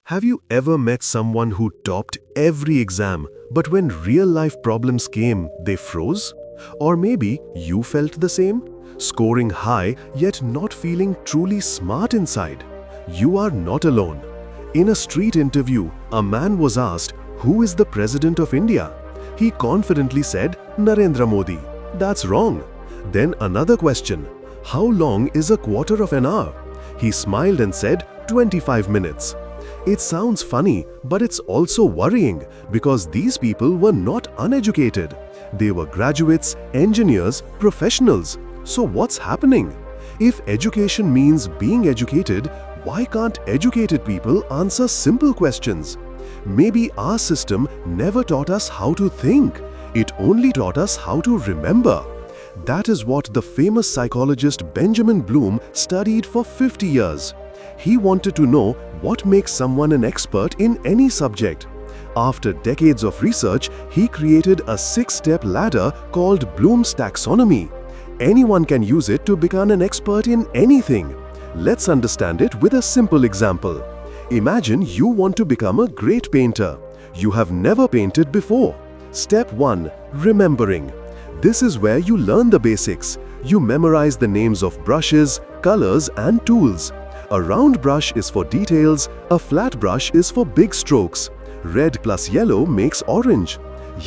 Have you ever met someone who topped every exam, but when real-life problems came, they froze? Or maybe you felt the same? Scoring high, yet not feeling truly smart inside? You are not alone. In a street interview, a man was asked, "Who is the President of India?" He confidently said, "Narendra Modi." That's wrong. Then another question, "How long is a quarter of an hour?" He smiled and said, 25 minutes. It sounds funny, but it's also worrying because these people were not uneducated. They were graduates, engineers, professionals. So what's happening? If education means being educated, why can't educated people answer simple questions? Maybe our system never taught us how to think. It only taught us how to remember. That is what the famous psychologist Benjamin Bloom studied for 50 years. He wanted to know what makes someone an expert in any subject. After decades of research, he created a 6-step ladder called Bloom's Taxonomy. Anyone can use it to become an expert in anything. Let's understand it with a simple example. Imagine you want to become a great painter. You have never painted before. Step 1. Remembering. This is where you learn the basics. You memorize the names of brushes, colors, and tools. A round brush is for details, a flat brush is for big strokes. Red plus yellow makes orange.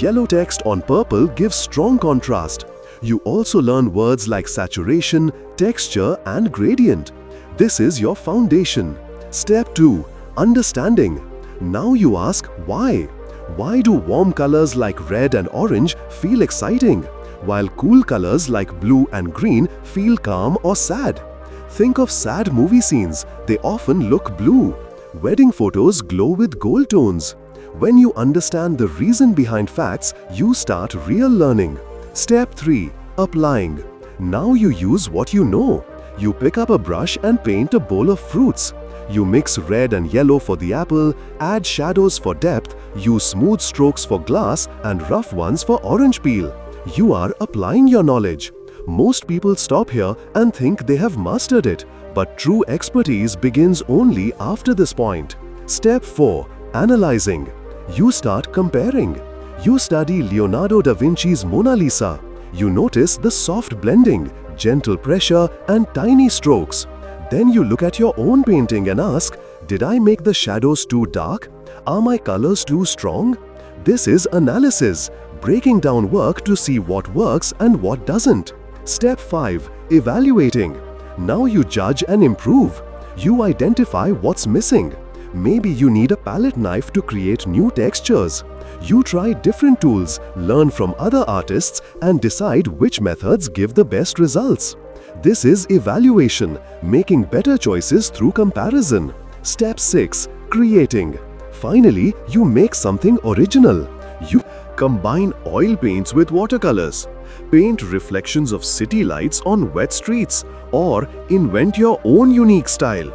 Yellow text on purple gives strong contrast. You also learn words like saturation, texture, and gradient. This is your foundation. Step 2. Understanding. Now you ask why. Why do warm colors like red and orange feel exciting, while cool colors like blue and green feel calm or sad? Think of sad movie scenes. They often look blue. Wedding photos glow with gold tones. When you understand the reason behind facts, you start real learning. Step 3. Applying. Now you use what you know. You pick up a brush and paint a bowl of fruits. You mix red and yellow for the apple, add shadows for depth, use smooth strokes for glass and rough ones for orange peel. You are applying your knowledge. Most people stop here and think they have mastered it, but true expertise begins only after this point. Step 4. Analyzing. You start comparing. You study Leonardo da Vinci's Mona Lisa. You notice the soft blending, gentle pressure, and tiny strokes. Then you look at your own painting and ask, "Did I make the shadows too dark? Are my colors too strong?" This is analysis, breaking down work to see what works and what doesn't. Step 5. Evaluating. Now you judge and improve. You identify what's missing. Maybe you need a palette knife to create new textures. You try different tools, learn from other artists, and decide which methods give the best results. This is evaluation, making better choices through comparison. Step 6. Creating. Finally, you make something original. You combine oil paints with watercolors, paint reflections of city lights on wet streets, or invent your own unique style.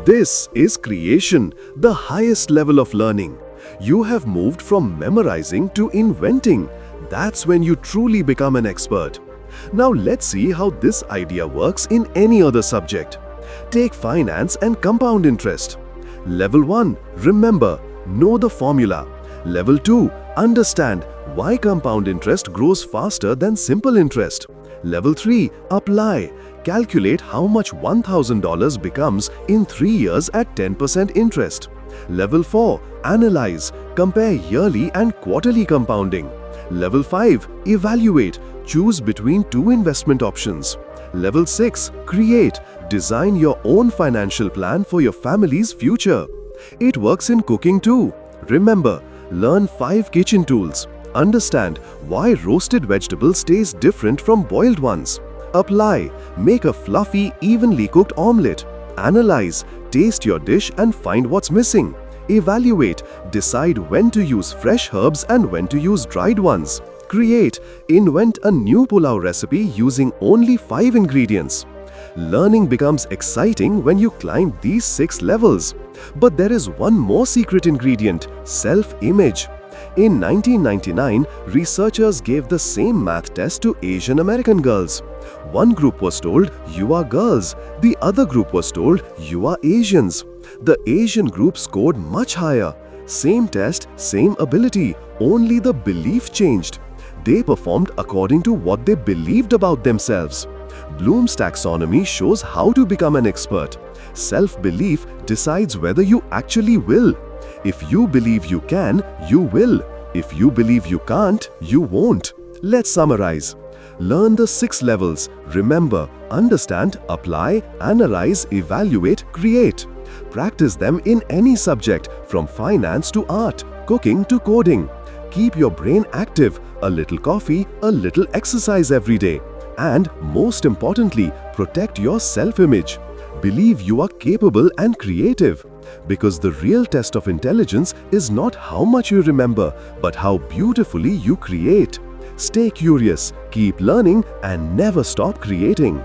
This is creation, the highest level of learning. You have moved from memorizing to inventing. That's when you truly become an expert. Now let's see how this idea works in any other subject. Take finance and compound interest. Level 1. Remember, know the formula. Level 2. Understand why compound interest grows faster than simple interest. Level 3. Apply. Calculate how much $1,000 becomes in 3 years at 10% interest. Level 4. Analyze. Compare yearly and quarterly compounding. Level 5. Evaluate. Choose between 2 investment options. Level 6. Create. Design your own financial plan for your family's future. It works in cooking too. Remember, learn 5 kitchen tools. Understand why roasted vegetables taste different from boiled ones. Apply. Make a fluffy, evenly cooked omelette. Analyze. Taste your dish and find what's missing. Evaluate. Decide when to use fresh herbs and when to use dried ones. Create. Invent a new pulao recipe using only 5 ingredients. Learning becomes exciting when you climb these 6 levels. But there is one more secret ingredient: self-image. In 1999, researchers gave the same math test to Asian American girls. One group was told, "You are girls." The other group was told, "You are Asians." The Asian group scored much higher. Same test, same ability, only the belief changed. They performed according to what they believed about themselves. Bloom's taxonomy shows how to become an expert. Self-belief decides whether you actually will. If you believe you can, you will. If you believe you can't, you won't. Let's summarize. Learn the 6 levels. Remember, understand, apply, analyze, evaluate, create. Practice them in any subject, from finance to art, cooking to coding. Keep your brain active, a little coffee, a little exercise every day. And most importantly, protect your self-image. Believe you are capable and creative. Because the real test of intelligence is not how much you remember, but how beautifully you create. Stay curious, keep learning, and never stop creating.